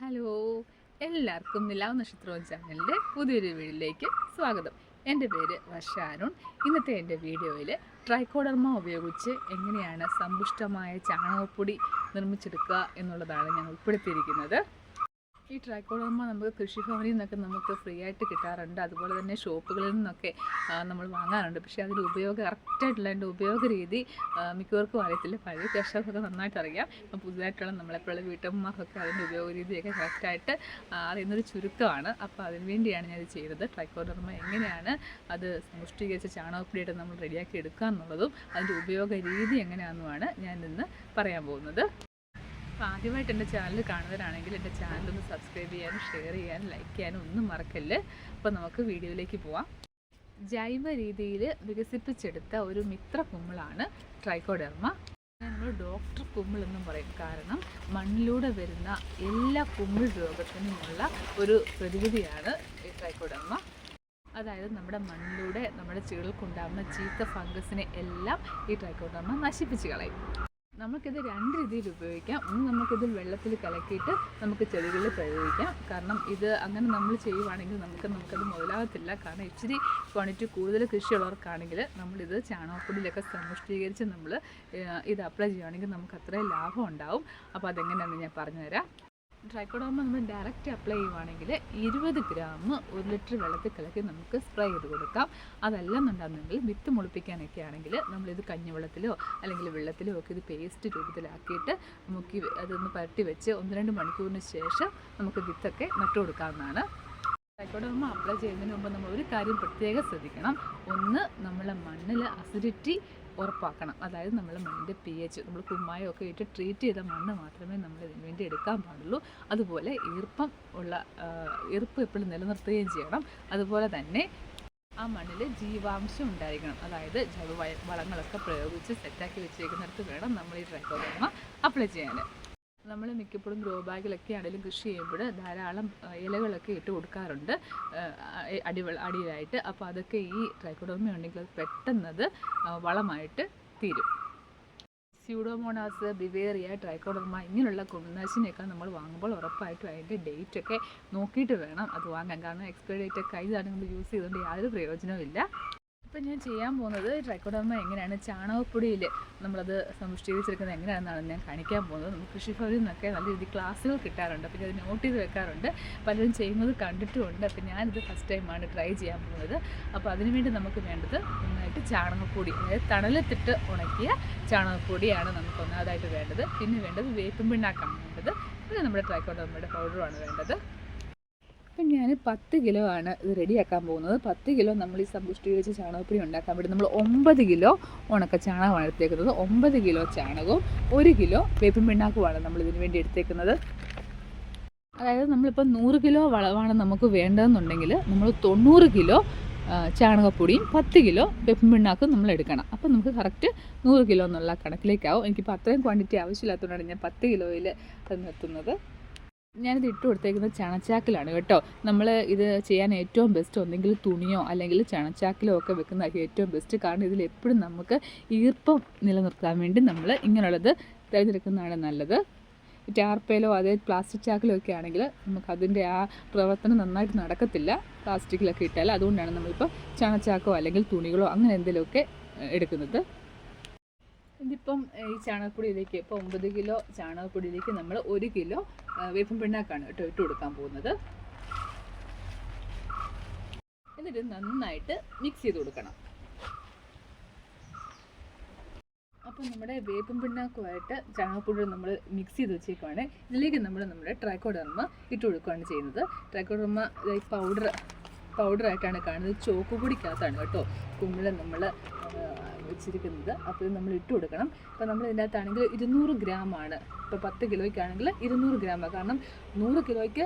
Hello, എല്ലാവർക്കും നിലാവ് നക്ഷത്രം ചാനലിൻ്റെ പുതിയൊരു വീഡിയോയിലേക്ക് സ്വാഗതം. എൻ്റെ പേര് വർഷാരുൺ. ഇന്നത്തെ എൻ്റെ വീഡിയോയിൽ ട്രൈക്കോഡർമ ഉപയോഗിച്ച് എങ്ങനെയാണ് സമ്പുഷ്ടമായ ചാണകപ്പൊടി നിർമ്മിച്ചെടുക്കുക എന്നുള്ളതാണ് ഞാൻ ഉൾപ്പെടുത്തിയിരിക്കുന്നത്. ഈ ട്രൈക്കോഡർമ നമുക്ക് കൃഷിഭവനിൽ നിന്നൊക്കെ നമുക്ക് ഫ്രീ ആയിട്ട് കിട്ടാറുണ്ട്. അതുപോലെ തന്നെ ഷോപ്പുകളിൽ നിന്നൊക്കെ നമ്മൾ വാങ്ങാറുണ്ട്. പക്ഷേ അതിൻ്റെ കറക്റ്റായിട്ടുള്ള അതിൻ്റെ ഉപയോഗ രീതി മിക്കവർക്കും അറിയത്തില്ല. പഴയ കർഷകർക്കൊക്കെ നന്നായിട്ട് അറിയാം. പുതുതായിട്ടുള്ള നമ്മളെപ്പോഴുള്ള വീട്ടമ്മമാർക്കൊക്കെ അതിൻ്റെ ഉപയോഗ രീതിയൊക്കെ കറക്റ്റായിട്ട് അറിയുന്നൊരു ചുരുക്കമാണ്. അപ്പോൾ അതിന് വേണ്ടിയാണ് ഞാനിത് ചെയ്തത്. ട്രൈക്കോഡർമ എങ്ങനെയാണ് അത് സമ്പുഷ്ടീകരിച്ച ചാണകപ്പൊടിയായിട്ട് നമ്മൾ റെഡിയാക്കി എടുക്കുക എന്നുള്ളതും അതിൻ്റെ ഉപയോഗ രീതി എങ്ങനെയാണെന്നുമാണ് ഞാൻ ഇന്ന് പറയാൻ പോകുന്നത്. അപ്പോൾ ആദ്യമായിട്ട് എൻ്റെ ചാനൽ കാണുന്നവരാണെങ്കിൽ എൻ്റെ ചാനലൊന്ന് സബ്സ്ക്രൈബ് ചെയ്യാനും ഷെയർ ചെയ്യാനും ലൈക്ക് ചെയ്യാനും ഒന്നും മറക്കല്ല്. അപ്പോൾ നമുക്ക് വീഡിയോയിലേക്ക് പോവാം. ജൈവ രീതിയിൽ വികസിപ്പിച്ചെടുത്ത ഒരു മിത്ര കുമ്മിളാണ് ട്രൈക്കോഡർമ. നമ്മൾ ഡോക്ടർ കുമ്മിൾ എന്നും പറയും. കാരണം മണ്ണിലൂടെ വരുന്ന എല്ലാ കുമ്മിൾ രോഗത്തിനുമുള്ള ഒരു പ്രതിവിധിയാണ് ഈ ട്രൈക്കോഡർമ. അതായത് നമ്മുടെ മണ്ണിലൂടെ നമ്മുടെ ചെടികൾക്കുണ്ടാകുന്ന ചീത്ത ഫംഗസിനെ എല്ലാം ഈ ട്രൈക്കോഡർമ നശിപ്പിച്ച് കളയും. നമുക്കിത് രണ്ട് രീതിയിൽ ഉപയോഗിക്കാം. ഒന്ന്, നമുക്കിത് വെള്ളത്തിൽ കലക്കിയിട്ട് നമുക്ക് ചെടികളിൽ പ്രയോഗിക്കാം. കാരണം ഇത് അങ്ങനെ നമ്മൾ ചെയ്യുവാണെങ്കിൽ നമുക്കത് മുതലാകത്തില്ല. കാരണം ഇച്ചിരി ക്വാണ്ടിറ്റി കൂടുതൽ കൃഷിയുള്ളവർക്കാണെങ്കിൽ നമ്മളിത് ചാണകപ്പൊടിയിലൊക്കെ സമ്പുഷ്ടീകരിച്ച് നമ്മൾ ഇത് അപ്ലൈ ചെയ്യുകയാണെങ്കിൽ നമുക്ക് അത്രയും ലാഭം ഉണ്ടാവും. അപ്പോൾ അതെങ്ങനെയാണെന്ന് ഞാൻ പറഞ്ഞുതരാം. ട്രൈക്കോഡർമ നമ്മൾ ഡയറക്റ്റ് അപ്ലൈ ചെയ്യുവാണെങ്കിൽ 20 ഗ്രാം 1 ലിറ്റർ വെള്ളത്തിൽ കലക്കി നമുക്ക് സ്പ്രേ ചെയ്ത് കൊടുക്കാം. അതല്ലെന്നുണ്ടെങ്കിൽ വിത്ത് മുളിപ്പിക്കാനൊക്കെ ആണെങ്കിൽ നമ്മളിത് കഞ്ഞിവെള്ളത്തിലോ അല്ലെങ്കിൽ വെള്ളത്തിലോ ഒക്കെ ഇത് പേസ്റ്റ് രൂപത്തിലാക്കിയിട്ട് മുക്കി അതൊന്ന് പരട്ടി വെച്ച് 1-2 മണിക്കൂറിന് ശേഷം നമുക്ക് വിത്തൊക്കെ നട്ടു കൊടുക്കാവുന്നതാണ്. ട്രൈക്കോഡർമ അപ്ലൈ ചെയ്യുന്നതിന് മുമ്പ് നമ്മൾ ഒരു കാര്യം പ്രത്യേകം ശ്രദ്ധിക്കണം. ഒന്ന്, നമ്മളെ മണ്ണിൽ അസിഡിറ്റി ഉറപ്പാക്കണം. അതായത് നമ്മൾ മണ്ണിൻ്റെ pH, നമ്മൾ കുമ്മായമൊക്കെ ഇട്ട് ട്രീറ്റ് ചെയ്ത മണ്ണ് മാത്രമേ നമ്മൾ ഇതിന് വേണ്ടി എടുക്കാൻ പാടുള്ളൂ. അതുപോലെ ഈർപ്പം എപ്പോഴും നിലനിർത്തുകയും ചെയ്യണം. അതുപോലെ തന്നെ ആ മണ്ണിൽ ജീവാംശം ഉണ്ടായിരിക്കണം. അതായത് ജൈവ വളങ്ങളൊക്കെ പ്രയോഗിച്ച് സെറ്റാക്കി വെച്ചേക്കുന്നിടത്ത് വേണം നമ്മൾ ഈ ട്രൈക്കോഡർമ അപ്ലൈ ചെയ്യാൻ. നമ്മൾ മിക്കപ്പോഴും ഗ്രോ ബാഗിലൊക്കെ ആണെങ്കിലും കൃഷി ചെയ്യുമ്പോൾ ധാരാളം ഇലകളൊക്കെ ഇട്ട് കൊടുക്കാറുണ്ട് അടിയിലായിട്ട്. അപ്പോൾ അതൊക്കെ ഈ ട്രൈക്കോഡർമ ഉണ്ടെങ്കിൽ അത് പെട്ടെന്നത് വളമായിട്ട് തീരും. സ്യൂഡോമോണാസ്, ബിവേറിയ, ട്രൈക്കോഡർമ ഇങ്ങനെയുള്ള കുമിൾനാശിനിയൊക്കെ നമ്മൾ വാങ്ങുമ്പോൾ ഉറപ്പായിട്ടും അതിൻ്റെ ഡേറ്റൊക്കെ നോക്കിയിട്ട് വേണം അത് വാങ്ങാൻ. കാരണം എക്സ്പയറി ഡേറ്റൊക്കെ ഇതാണ് നമ്മൾ യൂസ് ചെയ്തുകൊണ്ട് യാതൊരു പ്രയോജനവും ഇല്ല. ഇപ്പം ഞാൻ ചെയ്യാൻ പോകുന്നത് ട്രൈക്കോഡർമ എങ്ങനെയാണ് ചാണകപ്പൊടിയിൽ നമ്മളത് സമ്പുഷ്ടീകരിച്ചെടുക്കുന്നത് എങ്ങനെയാണെന്നാണ് ഞാൻ കാണിക്കാൻ പോകുന്നത്. നമുക്ക് കൃഷിഭവനിൽ നിന്നൊക്കെ നല്ല രീതിയിൽ ക്ലാസ്സുകൾ കിട്ടാറുണ്ട്. അപ്പോൾ അത് നോട്ട് ചെയ്ത് വെക്കാറുണ്ട്. പലരും ചെയ്യുന്നത് കണ്ടിട്ടുമുണ്ട്. അപ്പോൾ ഞാനിത് ഫസ്റ്റ് ടൈമാണ് ട്രൈ ചെയ്യാൻ പോകുന്നത്. അപ്പോൾ അതിനുവേണ്ടി നമുക്ക് വേണ്ടത് ഒന്നായിട്ട് ചാണകപ്പൊടി, അതായത് തണലത്തിട്ട് ഉണക്കിയ ചാണകപ്പൊടിയാണ് നമുക്ക് ഒന്നാമതായിട്ട് വേണ്ടത്. പിന്നെ വേണ്ടത് വേപ്പിൻ പിണ്ണാക്കാണ് വേണ്ടത്. പിന്നെ നമ്മുടെ ട്രൈക്കോഡർമയുടെ പൗഡറുമാണ് വേണ്ടത്. അപ്പം ഞാൻ 10 കിലോ ആണ് ഇത് റെഡിയാക്കാൻ പോകുന്നത്. 10 കിലോ നമ്മൾ ഈ സമ്പുഷ്ടീകരിച്ച ചാണകപ്പൊടി ഉണ്ടാക്കാൻ വേണ്ടി നമ്മൾ 9 കിലോ ഉണക്ക ചാണകമാണ് എടുത്തേക്കുന്നത്. 9 കിലോ ചാണകവും 1 കിലോ വേപ്പിൻ പിണ്ണാക്കുമാണ് നമ്മൾ ഇതിന് വേണ്ടി എടുത്തേക്കുന്നത്. അതായത് നമ്മളിപ്പോൾ 100 കിലോ വളമാണ് നമുക്ക് വേണ്ടതെന്നുണ്ടെങ്കിൽ നമ്മൾ 90 കിലോ ചാണകപ്പൊടിയും 10 കിലോ വേപ്പിൻ പിണ്ണാക്കും നമ്മൾ എടുക്കണം. അപ്പോൾ നമുക്ക് കറക്റ്റ് 100 കിലോ എന്നുള്ള കണക്കിലേക്കാവും. എനിക്കിപ്പോൾ അത്രയും ക്വാണ്ടിറ്റി ആവശ്യമില്ലാത്തതുകൊണ്ടാണ് ഞാൻ 10 കിലോയിൽ അത് നിർത്തുന്നത്. ഞാനിത് ഇട്ട് കൊടുത്തേക്കുന്നത് ചണച്ചാക്കിലാണ് കേട്ടോ. നമ്മൾ ഇത് ചെയ്യാൻ ഏറ്റവും ബെസ്റ്റ് ഒന്നെങ്കിൽ തുണിയോ അല്ലെങ്കിൽ ചണച്ചാക്കിലോ ഒക്കെ വെക്കുന്നതായിരിക്കും ഏറ്റവും ബെസ്റ്റ്. കാരണം ഇതിൽ എപ്പോഴും നമുക്ക് ഈർപ്പം നിലനിർത്താൻ വേണ്ടി നമ്മൾ ഇങ്ങനെയുള്ളത് തിരഞ്ഞെടുക്കുന്നതാണ് നല്ലത്. ടാർപ്പയിലോ അതേ പ്ലാസ്റ്റിക് ചാക്കിലോ ഒക്കെ ആണെങ്കിൽ നമുക്കതിൻ്റെ ആ പ്രവർത്തനം നന്നായിട്ട് നടക്കത്തില്ല പ്ലാസ്റ്റിക്കിലൊക്കെ ഇട്ടാൽ. അതുകൊണ്ടാണ് നമ്മളിപ്പോൾ ചണച്ചാക്കോ അല്ലെങ്കിൽ തുണികളോ അങ്ങനെ എന്തെങ്കിലുമൊക്കെ എടുക്കുന്നത്. ഇതിപ്പം ഈ ചാണകപ്പൊടിയിലേക്ക് ഇപ്പോൾ 9 കിലോ ചാണകപ്പൊടിയിലേക്ക് നമ്മൾ 1 കിലോ വേപ്പിൻ പിണ്ണാക്കാണ് കേട്ടോ ഇട്ട് കൊടുക്കാൻ പോകുന്നത്. എന്നിട്ട് നന്നായിട്ട് മിക്സ് ചെയ്ത് കൊടുക്കണം. അപ്പോൾ നമ്മുടെ വേപ്പിൻ പിണ്ണാക്കുമായിട്ട് ചാണകപ്പൊടി നമ്മൾ മിക്സ് ചെയ്ത് വെച്ചേക്കുവാണ്. ഇതിലേക്ക് നമ്മുടെ ട്രൈക്കോഡർമ ഇട്ട് കൊടുക്കുകയാണ് ചെയ്യുന്നത്. ട്രൈക്കോഡർമ പൗഡറായിട്ടാണ് കാണുന്നത്. ചോക്ക് പൊടിക്കകത്താണ് കേട്ടോ കുമ്മിൾ നമ്മൾ വെച്ചിരിക്കുന്നത്. അപ്പോൾ ഇത് നമ്മൾ ഇട്ട് കൊടുക്കണം. അപ്പോൾ നമ്മൾ ഇതിൻ്റെ അകത്താണെങ്കിൽ 200 ഗ്രാമാണ്. ഇപ്പോൾ 10 കിലോയ്ക്കാണെങ്കിൽ 200 ഗ്രാമാണ്. കാരണം 100 കിലോയ്ക്ക്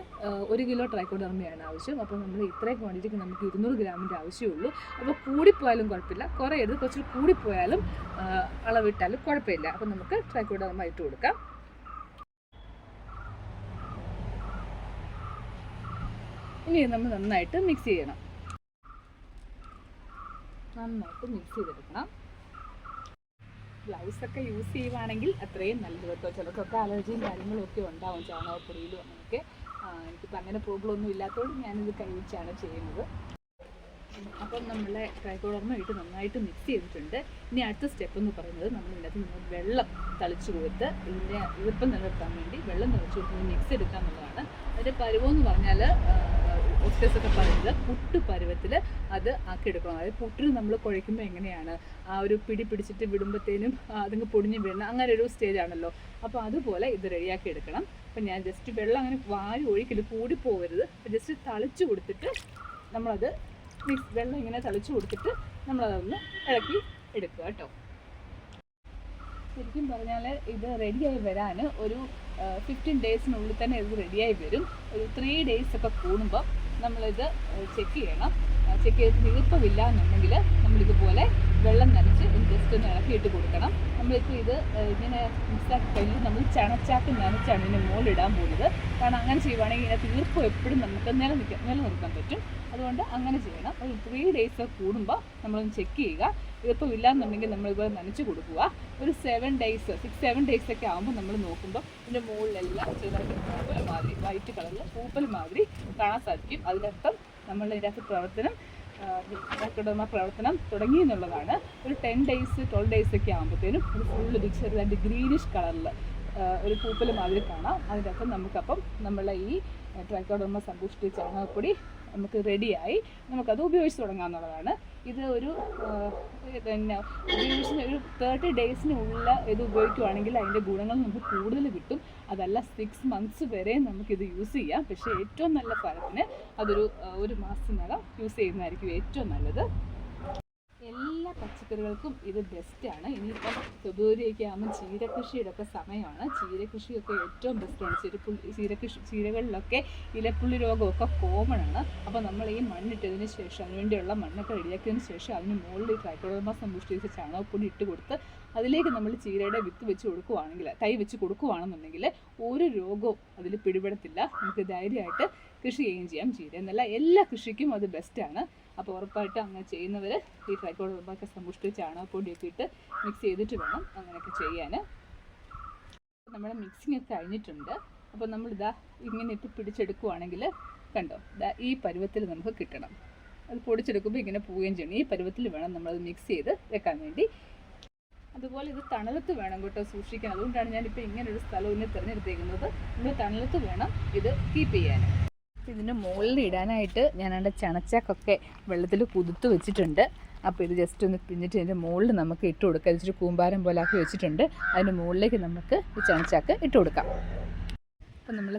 1 കിലോ ട്രൈക്കോഡർമയാണ് ആവശ്യം. അപ്പോൾ നമ്മൾ ഇത്രയും ക്വാണ്ടിറ്റിക്ക് നമുക്ക് 200 ഗ്രാമിൻ്റെ ആവശ്യമുള്ളൂ. അപ്പോൾ കൂടിപ്പോയാലും കുഴപ്പമില്ല, കുറയരുത്. കുറച്ച് കൂടിപ്പോയാലും അളവിട്ടാലും കുഴപ്പമില്ല. അപ്പോൾ നമുക്ക് ട്രൈക്കോഡർമ ഇട്ട് കൊടുക്കാം. ഇനി നമ്മൾ നന്നായിട്ട് മിക്സ് ചെയ്യണം. നന്നായിട്ട് മിക്സ് ചെയ്തെടുക്കണം. ഗ്ലൗസൊക്കെ യൂസ് ചെയ്യുവാണെങ്കിൽ അത്രയും നല്ലത് കേട്ടോ. ചിലർക്കൊക്കെ അലർജിയും കാര്യങ്ങളും ഒക്കെ ഉണ്ടാവും ചാണകപ്പൊടിയിലും അങ്ങനെയൊക്കെ. എനിക്കിപ്പോൾ അങ്ങനെ പ്രോബ്ലം ഒന്നും ഇല്ലാത്തതുകൊണ്ട് ഞാനിത് കൈവച്ചാണ് ചെയ്യുന്നത്. അപ്പം നമ്മളെ ട്രൈക്കോഡർമ നന്നായിട്ട് മിക്സ് ചെയ്തിട്ടുണ്ട്. ഇനി അടുത്ത സ്റ്റെപ്പ് എന്ന് പറയുന്നത് നമ്മൾ ഇതിനകത്ത് നമ്മൾ വെള്ളം തളിച്ചു കൊടുത്ത് ഇതിൻ്റെ ഈർപ്പം നിലനിർത്താൻ വേണ്ടി വെള്ളം തളിച്ചു കൊടുത്ത് മിക്സ് എടുക്കുക എന്നുള്ളതാണ്. അതിൻ്റെ പരുവമെന്ന് പറഞ്ഞാൽ ഹോസ്റ്റേഴ്സൊക്കെ പറയുന്നത് പുട്ട് പരുവത്തിൽ അത് ആക്കിയെടുക്കണം. അതായത് പുട്ടിന് നമ്മൾ കുഴയ്ക്കുമ്പോൾ എങ്ങനെയാണ് ആ ഒരു പിടി പിടിച്ചിട്ട് വിടുമ്പോഴത്തേനും അതിങ്ങ് പൊടിഞ്ഞ് വീഴുന്ന അങ്ങനെ ഒരു സ്റ്റേജ് ആണല്ലോ. അപ്പോൾ അതുപോലെ ഇത് റെഡിയാക്കി എടുക്കണം. അപ്പം ഞാൻ ജസ്റ്റ് വെള്ളം അങ്ങനെ വാരി ഒഴിക്കൽ കൂടി പോകരുത്. അപ്പോൾ ജസ്റ്റ് തളിച്ചു കൊടുത്തിട്ട് നമ്മളത് വെള്ളം ഇങ്ങനെ തളിച്ചു കൊടുത്തിട്ട് നമ്മളതൊന്ന് ഇളക്കി എടുക്കുക കേട്ടോ. ശരിക്കും പറഞ്ഞാൽ ഇത് റെഡിയായി വരാൻ ഒരു 15 ഡേയ്സിനുള്ളിൽ തന്നെ ഇത് റെഡിയായി വരും. ഒരു 3 ഡേയ്സ് ഒക്കെ കൂടുമ്പോൾ നമ്മളിത് ചെക്ക് ചെയ്യണം. ചെക്ക് ചെയ്തിട്ട് ഈർപ്പമില്ല എന്നുണ്ടെങ്കിൽ നമ്മളിതുപോലെ വെള്ളം നനച്ച് ജസ്റ്റ് ഒന്ന് ഇളക്കിയിട്ട് കൊടുക്കണം. നമ്മളിപ്പോൾ ഇത് ഇങ്ങനെ മിക്സാക്കി കഴിഞ്ഞ് നമ്മൾ ചണച്ചാക്ക് നനച്ചാണ് ഇതിന് മുകളിലിടാൻ പോകുന്നത്. കാരണം അങ്ങനെ ചെയ്യുവാണെങ്കിൽ ഇതിനകത്ത് ഈർപ്പം എപ്പോഴും നമുക്ക് നിലനിർത്താൻ പറ്റും. അതുകൊണ്ട് അങ്ങനെ ചെയ്യണം. ഒരു 3 ഡേയ്സ് കൂടുമ്പോൾ നമ്മളൊന്ന് ചെക്ക് ചെയ്യുക. ഈർപ്പം ഇല്ലയെന്നുണ്ടെങ്കിൽ നമ്മളിതുപോലെ നനച്ച് കൊടുക്കുക. ഒരു 6-7 ഡേയ്സ് ഒക്കെ ആകുമ്പോൾ നമ്മൾ നോക്കുമ്പോൾ ഇതിൻ്റെ മുകളിലെല്ലാം ചെറുതായിട്ട് പൂപ്പൽ മാതിരി വൈറ്റ് കളറിൽ പൂപ്പൽ മാതിരി കാണാൻ സാധിക്കും. അതിനർത്ഥം നമ്മളുടെ പ്രവർത്തനം തുടങ്ങി എന്നുള്ളതാണ്. ഒരു 10 ഡേയ്സ് 12 ഡേയ്സ് ഒക്കെ ആകുമ്പോഴത്തേനും ഒരു ഫുള്ള് ചെറുതായിട്ട് ഗ്രീനിഷ് കളറിൽ ഒരു പൂപ്പൽ മാതിരി കാണാം. അതിനർത്ഥം നമുക്കപ്പം നമ്മളെ ഈ ട്രൈക്കോഡർമ സമ്പുഷ്ടി ചാണകപ്പൊടി നമുക്ക് റെഡിയായി നമുക്കത് ഉപയോഗിച്ച് തുടങ്ങാമെന്നുള്ളതാണ്. ഇത് ഒരു പിന്നെ ഉപയോഗിച്ച് ഒരു 30 ഡേയ്സിനുള്ള ഇത് ഉപയോഗിക്കുകയാണെങ്കിൽ അതിൻ്റെ ഗുണങ്ങൾ നമുക്ക് കൂടുതൽ കിട്ടും. അതല്ല 6 മന്ത്സ് വരെ നമുക്കിത് യൂസ് ചെയ്യാം. പക്ഷേ ഏറ്റവും നല്ല ഫലത്തിന് അതൊരു 1 മാസത്തിനകം യൂസ് ചെയ്യുന്നതായിരിക്കും ഏറ്റവും നല്ലത്. എല്ലാ പച്ചക്കറികൾക്കും ഇത് ബെസ്റ്റാണ്. ഇനിയിപ്പം ഫെബ്രുവരിയൊക്കെ ആകുമ്പോൾ ചീരകൃഷിയുടെ ഒക്കെ സമയമാണ്. ചീരകൃഷിയൊക്കെ ഏറ്റവും ബെസ്റ്റാണ്. ചീരകളിലൊക്കെ ഇലപ്പുള്ളി രോഗമൊക്കെ കോമൺ ആണ്. അപ്പോൾ നമ്മൾ ഈ മണ്ണിട്ടതിന് ശേഷം അതിനുവേണ്ടിയുള്ള മണ്ണൊക്കെ റെഡിയാക്കിയതിന് ശേഷം അതിന് മുകളിൽ ഈ ട്രൈക്കോഡർമ സമ്പുഷ്ടിച്ച ചാണകപ്പൊടി ഇട്ട് കൊടുത്ത് അതിലേക്ക് നമ്മൾ ചീരയുടെ വിത്ത് വെച്ച് കൊടുക്കുകയാണെങ്കിൽ തൈ വെച്ച് കൊടുക്കുകയാണെന്നുണ്ടെങ്കിൽ ഒരു രോഗവും അതിൽ പിടിപെടത്തില്ല. നമുക്ക് ധൈര്യമായിട്ട് കൃഷി ചെയ്യുകയും ചെയ്യാം. ചീര എന്നല്ല എല്ലാ കൃഷിക്കും അത് ബെസ്റ്റാണ്. അപ്പോൾ ഉറപ്പായിട്ടും അങ്ങനെ ചെയ്യുന്നവർ ഈ ട്രൈക്കോഡർമ സമ്പുഷ്ടി ചാണകപ്പൊടിയൊക്കെ ഇട്ട് മിക്സ് ചെയ്തിട്ട് വേണം അങ്ങനെയൊക്കെ ചെയ്യാൻ. നമ്മുടെ മിക്സിങ് ഒക്കെ കഴിഞ്ഞിട്ടുണ്ട്. അപ്പോൾ നമ്മളിതാ ഇങ്ങനെ ഇട്ട് പിടിച്ചെടുക്കുകയാണെങ്കിൽ കണ്ടോ ഈ പരുവത്തിൽ നമുക്ക് കിട്ടണം. അത് പൊടിച്ചെടുക്കുമ്പോൾ ഇങ്ങനെ പോവുകയും ചെയ്യണം. ഈ പരുവത്തിൽ വേണം നമ്മളത് മിക്സ് ചെയ്ത് വെക്കാൻ വേണ്ടി. അതുപോലെ ഇത് തണലത്ത് വേണം കേട്ടോ സൂക്ഷിക്കാൻ. അതുകൊണ്ടാണ് ഞാനിപ്പോൾ ഇങ്ങനൊരു സ്ഥലം ഇന്ന് തിരഞ്ഞെടുത്തേക്കുന്നത്. നമ്മൾ തണലത്ത് വേണം ഇത് കീപ്പ് ചെയ്യാൻ. ഇതിന് മുകളിൽ ഇടാനായിട്ട് ഞാനതിൻ്റെ ചണച്ചാക്കൊക്കെ വെള്ളത്തിൽ കുതിർത്ത് വെച്ചിട്ടുണ്ട്. അപ്പോൾ ഇത് ജസ്റ്റ് ഒന്ന് പിന്നിട്ട് ഇതിൻ്റെ മുകളിൽ നമുക്ക് ഇട്ട് കൊടുക്കാം. ഇച്ചിരി കൂമ്പാരം പോലെ ആക്കി വെച്ചിട്ടുണ്ട്. അതിൻ്റെ മുകളിലേക്ക് നമുക്ക് ഈ ചണച്ചാക്ക് ഇട്ട് കൊടുക്കാം. അപ്പം നമ്മൾ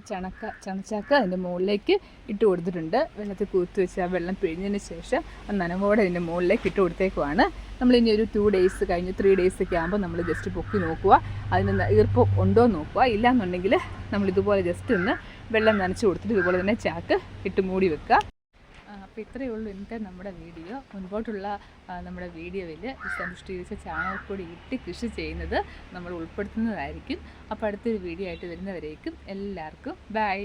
ചണച്ചാക്ക് അതിൻ്റെ മുകളിലേക്ക് ഇട്ട് കൊടുത്തിട്ടുണ്ട്. വെള്ളത്തിൽ കുതിർത്ത് വെച്ച് ആ വെള്ളം പിഴിഞ്ഞതിന് ശേഷം നനവോടെ അതിൻ്റെ മുകളിലേക്ക് ഇട്ട് കൊടുത്തേക്കുവാണ്. നമ്മളിനി ഒരു 2 ഡേയ്സ് കഴിഞ്ഞ് 3 ഡേയ്സ് ഒക്കെ ആകുമ്പോൾ നമ്മൾ ജസ്റ്റ് പൊക്കി നോക്കുക. അതിന് ഈർപ്പം ഉണ്ടോ എന്ന് നോക്കുക. ഇല്ലയെന്നുണ്ടെങ്കിൽ നമ്മളിതുപോലെ ജസ്റ്റ് ഒന്ന് വെള്ളം നനച്ച് കൊടുത്തിട്ട് ഇതുപോലെ തന്നെ ചാക്ക് ഇട്ട് മൂടി വെക്കുക. അപ്പോൾ ഇത്രയേ ഉള്ളൂ ഇന്നത്തെ നമ്മുടെ വീഡിയോ. മുൻപോട്ടുള്ള നമ്മുടെ വീഡിയോയിൽ സമ്പുഷ്ടീകരിച്ച ചാണകപ്പൊടി ഇട്ട് കൃഷി ചെയ്യുന്നത് നമ്മൾ ഉൾപ്പെടുത്തുന്നതായിരിക്കും. അപ്പോൾ അടുത്തൊരു വീഡിയോ ആയിട്ട് വരുന്നവരേക്കും എല്ലാവർക്കും ബൈ.